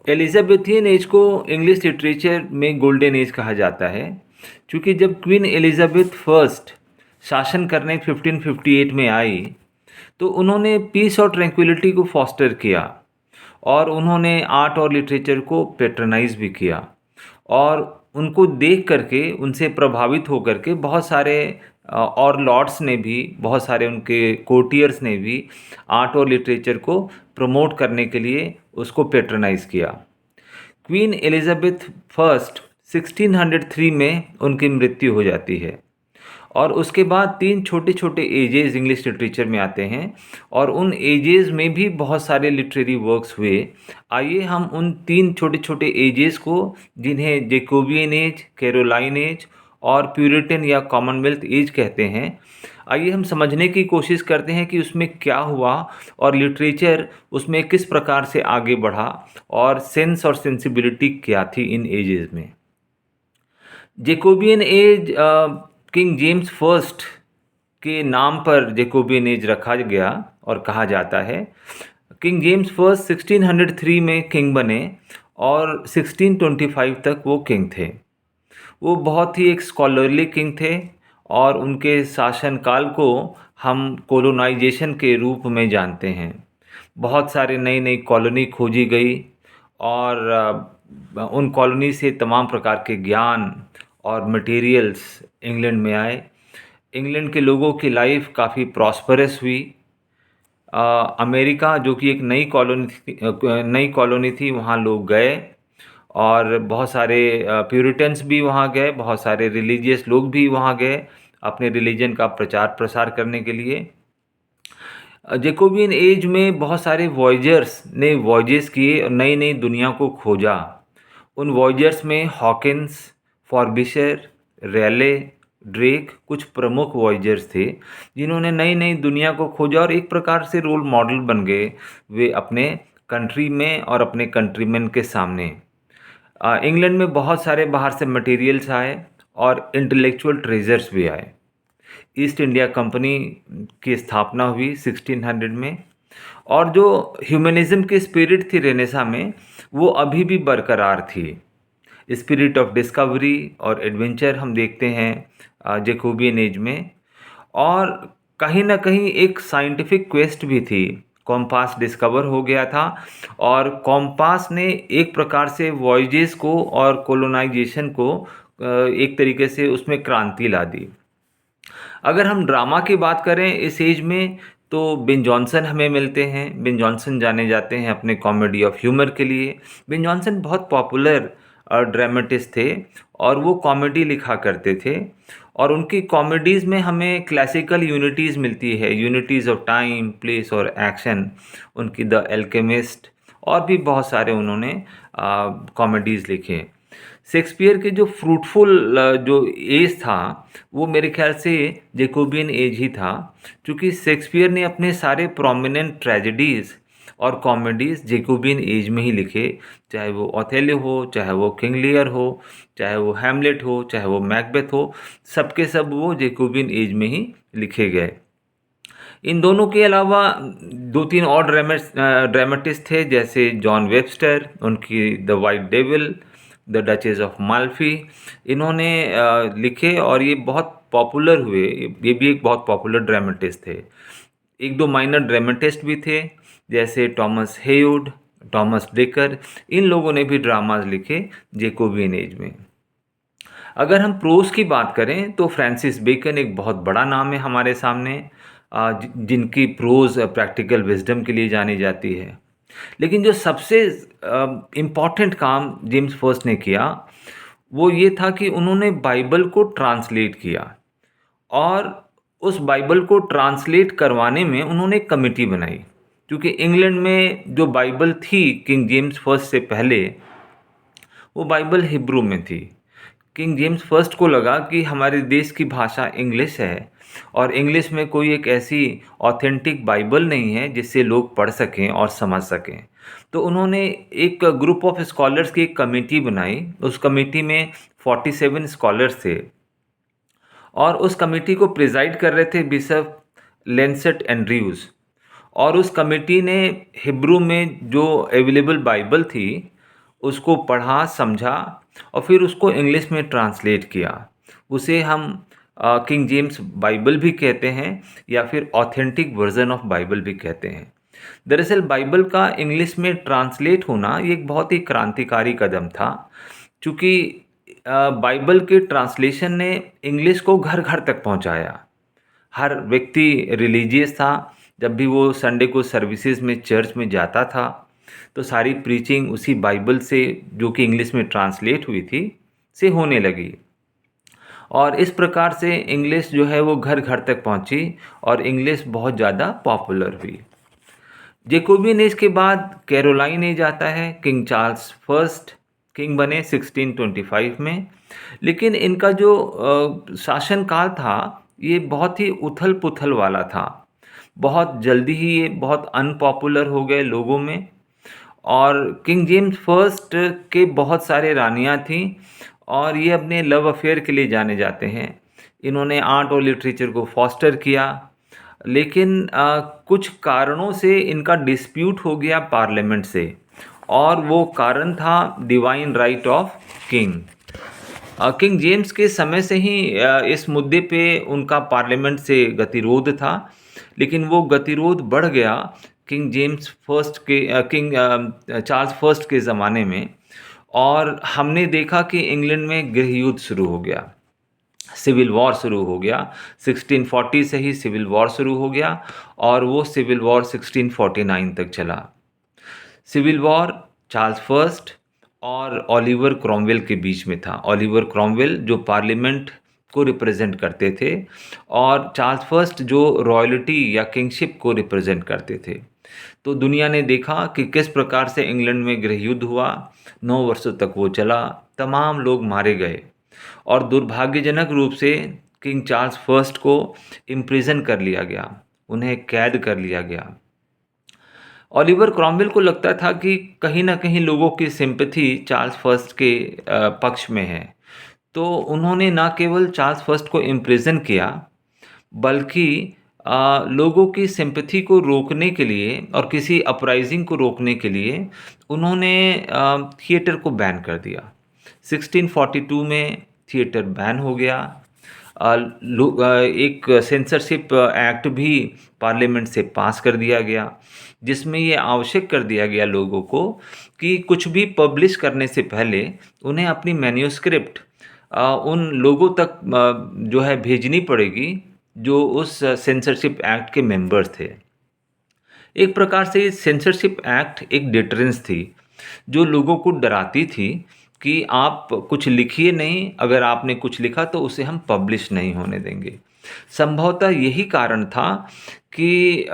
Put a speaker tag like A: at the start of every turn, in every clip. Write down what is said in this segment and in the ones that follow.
A: एलिज़ाबेथियन as को English literature में golden age कहा जाता है, क्योंकि जब क्वीन एलिज़ाबेथ फर्स्ट शासन करने 1558 में आई, तो उन्होंने पीस और ट्रैंक्विलिटी को फॉस्टर किया और उन्होंने आर्ट और लिटरेचर को पेट्रनाइज भी किया। और उनको देख करके, उनसे प्रभावित होकर के बहुत सारे और लॉर्ड्स ने भी, बहुत सारे उनके कोर्टियर्स ने भी आर्ट और लिटरेचर को प्रमोट करने के लिए उसको पेट्रनाइज किया। क्वीन एलिज़ाबेथ फर्स्ट 1603 में उनकी मृत्यु हो जाती है और उसके बाद तीन छोटे छोटे एजेस इंग्लिश लिटरेचर में आते हैं और उन एजेस में भी बहुत सारे लिटरेरी वर्क्स हुए। आइए हम उन तीन छोटे छोटे एजेस को, जिन्हें जेकोबियन एज, कैरोलाइन एज और प्यूरिटन या कॉमनवेल्थ एज कहते हैं, आइए हम समझने की कोशिश करते हैं कि उसमें क्या हुआ और लिटरेचर उसमें किस प्रकार से आगे बढ़ा और सेंस और सेंसिबिलिटी क्या थी इन एजेस में। Jacobean age King James first के नाम पर जेकोबियन एज रखा गया और कहा जाता है। किंग जेम्स फर्स्ट 1603 में किंग बने और 1625 तक वो किंग थे। वो बहुत ही एक स्कॉलरली किंग थे और उनके शासनकाल को हम कोलोनाइजेशन के रूप में जानते हैं। बहुत सारे नई नई कॉलोनी खोजी गई और उन कॉलोनी से तमाम प्रकार के ज्ञान और मटेरियल्स इंग्लैंड में आए। इंग्लैंड के लोगों की लाइफ काफ़ी प्रॉस्परस हुई। अमेरिका, जो कि एक नई कॉलोनी थी, वहाँ लोग गए और बहुत सारे प्यूरिटन्स भी वहाँ गए, बहुत सारे रिलीजियस लोग भी वहाँ गए अपने रिलीजन का प्रचार प्रसार करने के लिए। जेकोबियन एज में बहुत सारे वॉयजर्स ने वॉयजेस किए और नई नई दुनिया को खोजा। उन वॉयजर्स में हॉकिंस, फॉर्बिशर, रेले, ड्रेक कुछ प्रमुख वॉयजर्स थे, जिन्होंने नई नई दुनिया को खोजा और एक प्रकार से रोल मॉडल बन गए वे अपने कंट्री में और अपने कंट्रीमैन के सामने। इंग्लैंड में बहुत सारे बाहर से मटेरियल्स आए और इंटेलेक्चुअल ट्रेजर्स भी आए। ईस्ट इंडिया कंपनी की स्थापना हुई 1600 में और जो ह्यूमनिज़्म की स्पिरिट थी रेनेसा में, वो अभी भी बरकरार थी। स्पिरिट ऑफ डिस्कवरी और एडवेंचर हम देखते हैं जेकोबियन एज में। और कहीं ना कहीं एक साइंटिफिक क्वेस्ट भी थी। कॉम्पास डिस्कवर हो गया था और कॉम्पास ने एक प्रकार से वॉयजेस को और कोलोनाइजेशन को एक तरीके से उसमें क्रांति ला दी। अगर हम ड्रामा की बात करें इस एज में, तो बेन जॉनसन हमें मिलते हैं। बेन जॉनसन जाने जाते हैं अपने कॉमेडी ऑफ ह्यूमर के लिए। बेन जॉनसन बहुत पॉपुलर ड्रामेटिस्ट थे और वो कॉमेडी लिखा करते थे और उनकी कॉमेडीज़ में हमें क्लासिकल यूनिटीज़ मिलती है, यूनिटीज़ ऑफ टाइम, प्लेस और एक्शन। उनकी द एल्केमिस्ट और भी बहुत सारे उन्होंने कॉमेडीज़ लिखे। शेक्सपियर के जो फ्रूटफुल जो एज था, वो मेरे ख्याल से जेकोबियन एज ही था, क्योंकि शेक्सपियर ने अपने सारे प्रोमिनेंट ट्रेजेडीज़ और कॉमेडीज़ जेकोबियन एज में ही लिखे। चाहे वो ओथेलो हो, चाहे वो किंग लियर हो, चाहे वो हैमलेट हो, चाहे वो मैकबेथ हो, सबके सब वो जेकोबियन एज में ही लिखे गए। इन दोनों के अलावा दो तीन और ड्रामेटिस्ट थे, जैसे जॉन वेबस्टर, उनकी the white devil, the duchess of Malfi, इन्होंने लिखे और ये बहुत पॉपुलर हुए। ये भी एक बहुत पॉपुलर ड्रामेटिस्ट थे। एक दो माइनर ड्रामेटिस्ट भी थे, जैसे टॉमस हेयुड, टॉमस डेकर। इन लोगों ने भी ड्रामाज लिखे जेकोबियन एज में। अगर हम प्रोज की बात करें तो फ्रांसिस बेकन एक बहुत बड़ा नाम है हमारे सामने, जिनकी प्रोज प्रैक्टिकल विजडम के लिए जानी जाती है। लेकिन जो सबसे इम्पॉर्टेंट काम जेम्स फर्स्ट ने किया, वो ये था कि उन्होंने बाइबल को ट्रांसलेट किया और उस बाइबल को ट्रांसलेट करवाने में उन्होंने एक कमेटी बनाई। क्योंकि इंग्लैंड में जो बाइबल थी किंग जेम्स फर्स्ट से पहले, वो बाइबल हिब्रू में थी। किंग जेम्स फर्स्ट को लगा कि हमारे देश की भाषा इंग्लिश है और इंग्लिश में कोई एक ऐसी ऑथेंटिक बाइबल नहीं है जिससे लोग पढ़ सकें और समझ सकें। तो उन्होंने एक ग्रुप ऑफ स्कॉलर्स की एक कमेटी बनाई। उस कमेटी में 47 स्कॉलर्स थे और उस कमेटी को प्रिजाइड कर रहे थे बिशप लेंसेट एंड्रयूज़। और उस कमेटी ने हिब्रू में जो अवेलेबल बाइबल थी उसको पढ़ा, समझा और फिर उसको इंग्लिश में ट्रांसलेट किया। उसे हम किंग जेम्स बाइबल भी कहते हैं या फिर ऑथेंटिक वर्जन ऑफ बाइबल भी कहते हैं। दरअसल बाइबल का इंग्लिश में ट्रांसलेट होना ये एक बहुत ही क्रांतिकारी कदम था, क्योंकि बाइबल के ट्रांसलेशन ने इंग्लिश को घर घर तक पहुंचाया। हर व्यक्ति रिलीजियस था। जब भी वो संडे को सर्विसेज में चर्च में जाता था तो सारी प्रीचिंग उसी बाइबल से, जो कि इंग्लिश में ट्रांसलेट हुई थी, से होने लगी। और इस प्रकार से इंग्लिश जो है वो घर घर तक पहुंची और इंग्लिश बहुत ज़्यादा पॉपुलर हुई। जेकोबियन एज के बाद कैरोलाइन एज आता है। किंग चार्ल्स फर्स्ट किंग बने 1625 में। लेकिन इनका जो शासनकाल था ये बहुत ही उथल पुथल वाला था। बहुत जल्दी ही ये बहुत अनपॉपुलर हो गए लोगों में। और किंग जेम्स फर्स्ट के बहुत सारे रानियां थीं और ये अपने लव अफेयर के लिए जाने जाते हैं। इन्होंने आर्ट और लिटरेचर को फॉस्टर किया, लेकिन कुछ कारणों से इनका डिस्प्यूट हो गया पार्लियामेंट से, और वो कारण था divine right of king. King James के समय से ही इस मुद्दे पे उनका पार्लियामेंट से गतिरोध था, लेकिन वो गतिरोध बढ़ गया किंग जेम्स फर्स्ट के किंग चार्ल्स फर्स्ट के ज़माने में। और हमने देखा कि इंग्लैंड में गृह युद्ध शुरू हो गया, सिविल वॉर शुरू हो गया। 1640 से ही सिविल वॉर शुरू हो गया और वो सिविल वॉर 1649 तक चला। सिविल वॉर चार्ल्स फर्स्ट और ओलिवर क्रॉमवेल के बीच में था। ओलिवर क्रॉमवेल जो पार्लियामेंट को रिप्रेजेंट करते थे और चार्ल्स फर्स्ट जो रॉयल्टी या किंगशिप को रिप्रेजेंट करते थे। तो दुनिया ने देखा कि किस प्रकार से इंग्लैंड में गृह युद्ध हुआ। 9 वर्षों तक वो चला, तमाम लोग मारे गए और दुर्भाग्यजनक रूप से किंग चार्ल्स फर्स्ट को इम्प्रिजन कर लिया गया, उन्हें कैद कर लिया गया। ओलिवर क्रॉमवेल को लगता था कि कहीं ना कहीं लोगों की सिंपैथी चार्ल्स फर्स्ट के पक्ष में है, तो उन्होंने न केवल चार्ल्स फर्स्ट को इम्प्रिजन किया, बल्कि लोगों की सिंपैथी को रोकने के लिए और किसी अपराइजिंग को रोकने के लिए उन्होंने थिएटर को बैन कर दिया। 1642 में थिएटर बैन हो गया। एक सेंसरशिप एक्ट भी पार्लियामेंट से पास कर दिया गया, जिसमें ये आवश्यक कर दिया गया लोगों को कि कुछ भी पब्लिश करने से पहले उन्हें अपनी मैन्युस्क्रिप्ट उन लोगों तक जो है भेजनी पड़ेगी जो उस सेंसरशिप एक्ट के मेंबर्स थे। एक प्रकार से सेंसरशिप एक्ट एक डिटरेंस थी जो लोगों को डराती थी कि आप कुछ लिखिए नहीं, अगर आपने कुछ लिखा तो उसे हम पब्लिश नहीं होने देंगे। संभवतः यही कारण था कि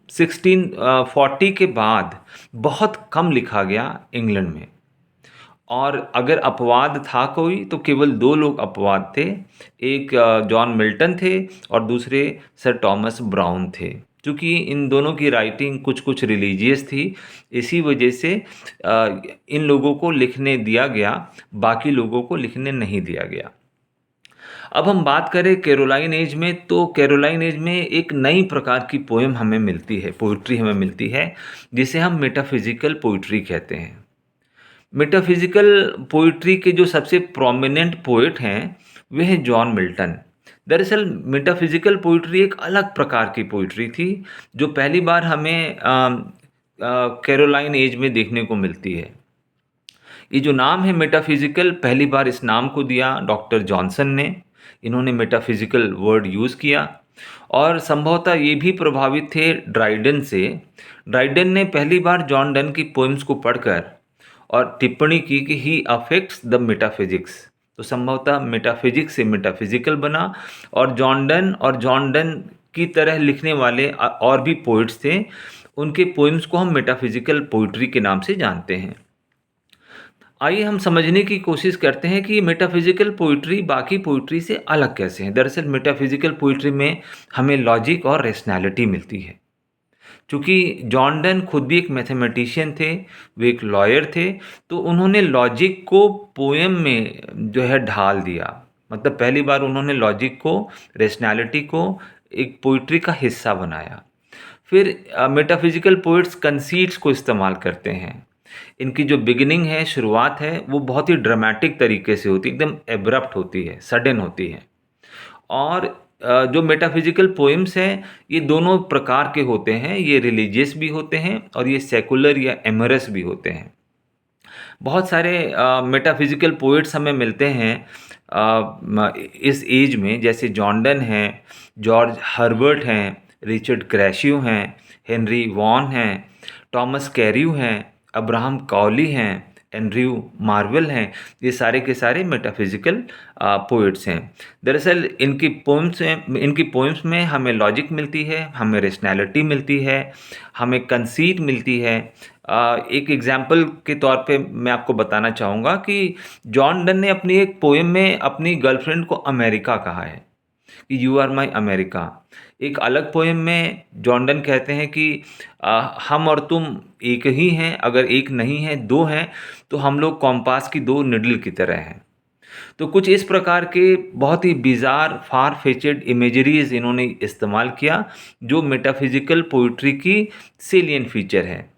A: 1640 के बाद बहुत कम लिखा गया इंग्लैंड में, और अगर अपवाद था कोई तो केवल 2 लोग अपवाद थे। एक जॉन मिल्टन थे और दूसरे सर टॉमस ब्राउन थे। क्योंकि इन दोनों की राइटिंग कुछ कुछ रिलीजियस थी, इसी वजह से इन लोगों को लिखने दिया गया, बाकी लोगों को लिखने नहीं दिया गया। अब हम बात करें कैरोलाइन एज में, तो कैरोलाइन एज में एक नई प्रकार की पोएम हमें मिलती है, पोइट्री हमें मिलती है, जिसे हम मेटाफिजिकल पोइट्री कहते हैं। मेटाफिजिकल पोइट्री के जो सबसे प्रोमिनेंट पोइट हैं वे हैं जॉन मिल्टन। दरअसल मेटाफिजिकल पोइट्री एक अलग प्रकार की पोइट्री थी जो पहली बार हमें कैरोलाइन एज में देखने को मिलती है। ये जो नाम है मेटाफिजिकल, पहली बार इस नाम को दिया डॉक्टर जॉनसन ने। इन्होंने मेटाफिजिकल वर्ड यूज़ किया और संभवतः ये भी प्रभावित थे ड्राइडन से। ड्राइडन ने पहली बार जॉन डन की पोएम्स को पढ़कर और टिप्पणी की कि ही अफेक्ट्स द मेटाफिजिक्स, तो संभवतः मेटाफिजिक्स से मेटाफिजिकल बना। और जॉन डन की तरह लिखने वाले और भी पोइट्स थे, उनके पोइम्स को हम मेटाफिजिकल पोइट्री के नाम से जानते हैं। आइए हम समझने की कोशिश करते हैं कि मेटाफिजिकल पोइट्री बाकी पोइट्री से अलग कैसे है। दरअसल मेटाफिजिकल पोइट्री में हमें लॉजिक और रैशनैलिटी मिलती है। चूँकि जॉन डन खुद भी एक मैथमेटिशियन थे, वे एक लॉयर थे, तो उन्होंने लॉजिक को पोएम में जो है ढाल दिया। मतलब पहली बार उन्होंने लॉजिक को, रैशनैलिटी को एक पोइट्री का हिस्सा बनाया। फिर मेटाफिजिकल पोइट्स कंसीट्स को इस्तेमाल करते हैं। इनकी जो बिगिनिंग है, शुरुआत है, वो बहुत ही ड्रामेटिक तरीके से होती है, एकदम एब्रप्ट होती है, सडन होती है। और जो मेटाफिजिकल पोएम्स हैं, ये दोनों प्रकार के होते हैं, ये रिलीजियस भी होते हैं और ये सेकुलर या एमरस भी होते हैं। बहुत सारे मेटाफिजिकल पोएट्स हमें मिलते हैं इस एज में, जैसे जॉन डन हैं, जॉर्ज हर्बर्ट हैं, रिचर्ड क्रैशियो हैं, हेनरी वॉन हैं, टॉमस कैरियो हैं, अब्राहम कॉली हैं, एंड्रयू मार्वेल हैं। ये सारे के सारे मेटाफिजिकल पोएट्स हैं। दरअसल इनकी पोएम्स में हमें लॉजिक मिलती है, हमें रेशनैलिटी मिलती है, हमें कंसीट मिलती है। एक एग्जाम्पल के तौर पे मैं आपको बताना चाहूँगा कि जॉन डन ने अपनी एक पोएम में अपनी गर्लफ्रेंड को अमेरिका कहा है कि यू आर माई अमेरिका। एक अलग पोएम में जॉन डन कहते हैं कि हम और तुम एक ही हैं, अगर एक नहीं है दो हैं, तो हम लोग कॉम्पास की दो निडल की तरह हैं। तो कुछ इस प्रकार के बहुत ही बिज़ार फार फेचेड इमेजरीज इन्होंने इस्तेमाल किया, जो मेटाफिजिकल पोइट्री की सेलियंट फीचर है।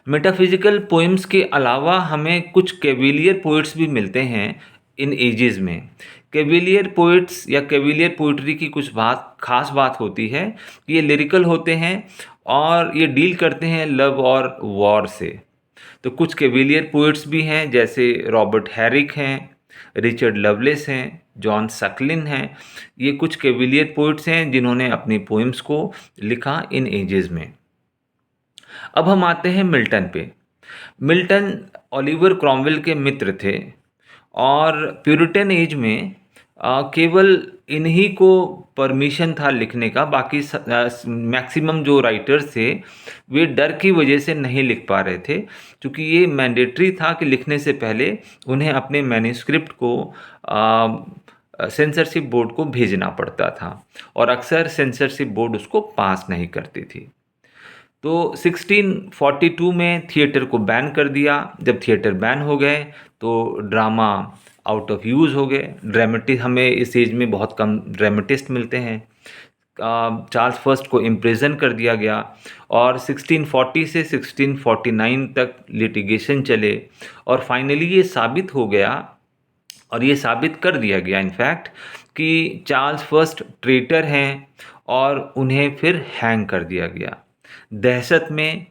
A: मेटाफिजिकल पोएम्स के अलावा हमें कुछ कैविलियर पोइट्स भी मिलते हैं इन एजेस में। कैविलियर पोइट्स या कैविलियर पोइट्री की कुछ खास बात होती है कि ये लिरिकल होते हैं और ये डील करते हैं लव और वॉर से। तो कुछ कैविलियर पोइट्स भी हैं, जैसे रॉबर्ट हैरिक हैं, रिचर्ड लवलेस हैं, जॉन सकलिन हैं। ये कुछ कैविलियर पोइट्स हैं जिन्होंने अपनी पोएम्स को लिखा इन एजेस में। अब हम आते हैं मिल्टन पे। मिल्टन ओलिवर क्रॉमवेल के मित्र थे और प्यूरिटन एज में केवल इन्हीं को परमिशन था लिखने का। बाकी मैक्सिमम जो राइटर्स थे वे डर की वजह से नहीं लिख पा रहे थे, क्योंकि ये मैंडेटरी था कि लिखने से पहले उन्हें अपने मैन्युस्क्रिप्ट को सेंसरशिप बोर्ड को भेजना पड़ता था और अक्सर सेंसरशिप बोर्ड उसको पास नहीं करती थी। तो 1642 में थिएटर को बैन कर दिया। जब थिएटर बैन हो गए तो ड्रामा आउट ऑफ यूज़ हो गए। ड्रामेटिस्ट हमें इस एज में बहुत कम ड्रामेटिस्ट मिलते हैं। चार्ल्स फर्स्ट को इम्प्रिजन कर दिया गया और 1640 से 1649 तक लिटिगेशन चले और फाइनली ये साबित हो गया और ये साबित कर दिया गया इनफैक्ट कि चार्ल्स फर्स्ट ट्रेटर हैं और उन्हें फिर हैंग कर दिया गया। दहशत में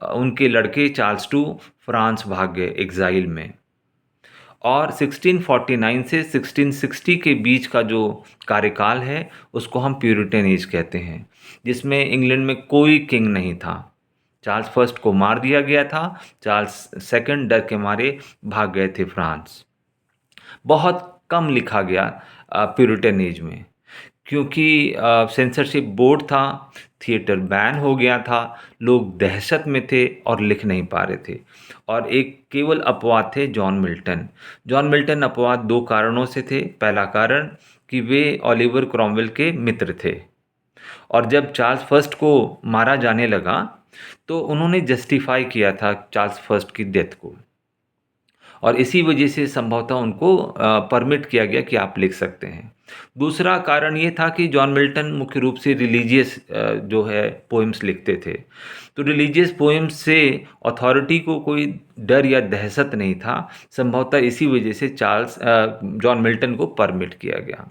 A: उनके लड़के चार्ल्स टू फ्रांस भाग गए एग्जाइल में। और 1649 से 1660 के बीच का जो कार्यकाल है उसको हम प्यूरिटन एज कहते हैं, जिसमें इंग्लैंड में कोई किंग नहीं था। चार्ल्स फर्स्ट को मार दिया गया था, चार्ल्स सेकंड डर के मारे भाग गए थे फ्रांस। बहुत कम लिखा गया प्यूरिटन एज में, क्योंकि सेंसरशिप बोर्ड था, थिएटर बैन हो गया था, लोग दहशत में थे और लिख नहीं पा रहे थे। और एक केवल अपवाद थे जॉन मिल्टन। जॉन मिल्टन अपवाद दो कारणों से थे। पहला कारण कि वे ओलिवर क्रॉमवेल के मित्र थे और जब चार्ल्स फर्स्ट को मारा जाने लगा तो उन्होंने जस्टिफाई किया था चार्ल्स फर्स्ट की डेथ को और इसी वजह से संभवतः उनको परमिट किया गया कि आप लिख सकते हैं। दूसरा कारण ये था कि जॉन मिल्टन मुख्य रूप से रिलीजियस जो है पोएम्स लिखते थे, तो रिलीजियस पोएम्स से अथॉरिटी को कोई डर या दहशत नहीं था। संभवतः इसी वजह से जॉन मिल्टन को परमिट किया गया।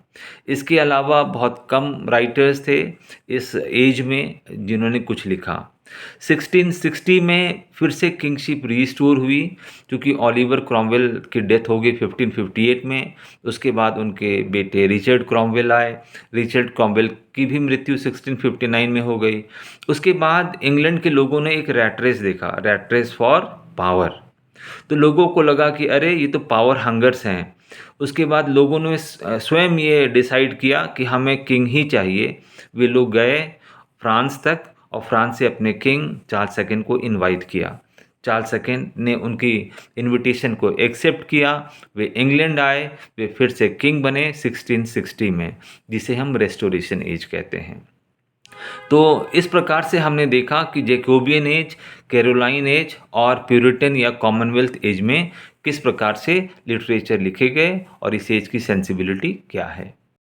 A: इसके अलावा बहुत कम राइटर्स थे इस एज में जिन्होंने कुछ लिखा। 1660 में फिर से किंगशिप रीस्टोर हुई, क्योंकि ओलिवर क्रॉमवेल की डेथ हो गई 1558 में। उसके बाद उनके बेटे रिचर्ड क्रॉमवेल आए। रिचर्ड क्रॉमवेल की भी मृत्यु 1659 में हो गई। उसके बाद इंग्लैंड के लोगों ने एक रैट रेस देखा, रैट रेस फॉर पावर। तो लोगों को लगा कि अरे ये तो पावर हंगर्स हैं। उसके बाद लोगों ने स्वयं ये डिसाइड किया कि हमें किंग ही चाहिए। वे लोग गए फ्रांस तक और फ्रांस से अपने किंग चार्ल्स सेकंड को इनवाइट किया। चार्ल्स सेकंड ने उनकी इनविटेशन को एक्सेप्ट किया। वे इंग्लैंड आए, वे फिर से किंग बने 1660 में, जिसे हम रेस्टोरेशन एज कहते हैं। तो इस प्रकार से हमने देखा कि जैकोबियन एज, कैरोलाइन एज और प्यूरिटन या कॉमनवेल्थ एज में किस प्रकार से लिटरेचर लिखे गए और इस एज की सेंसिबिलिटी क्या है।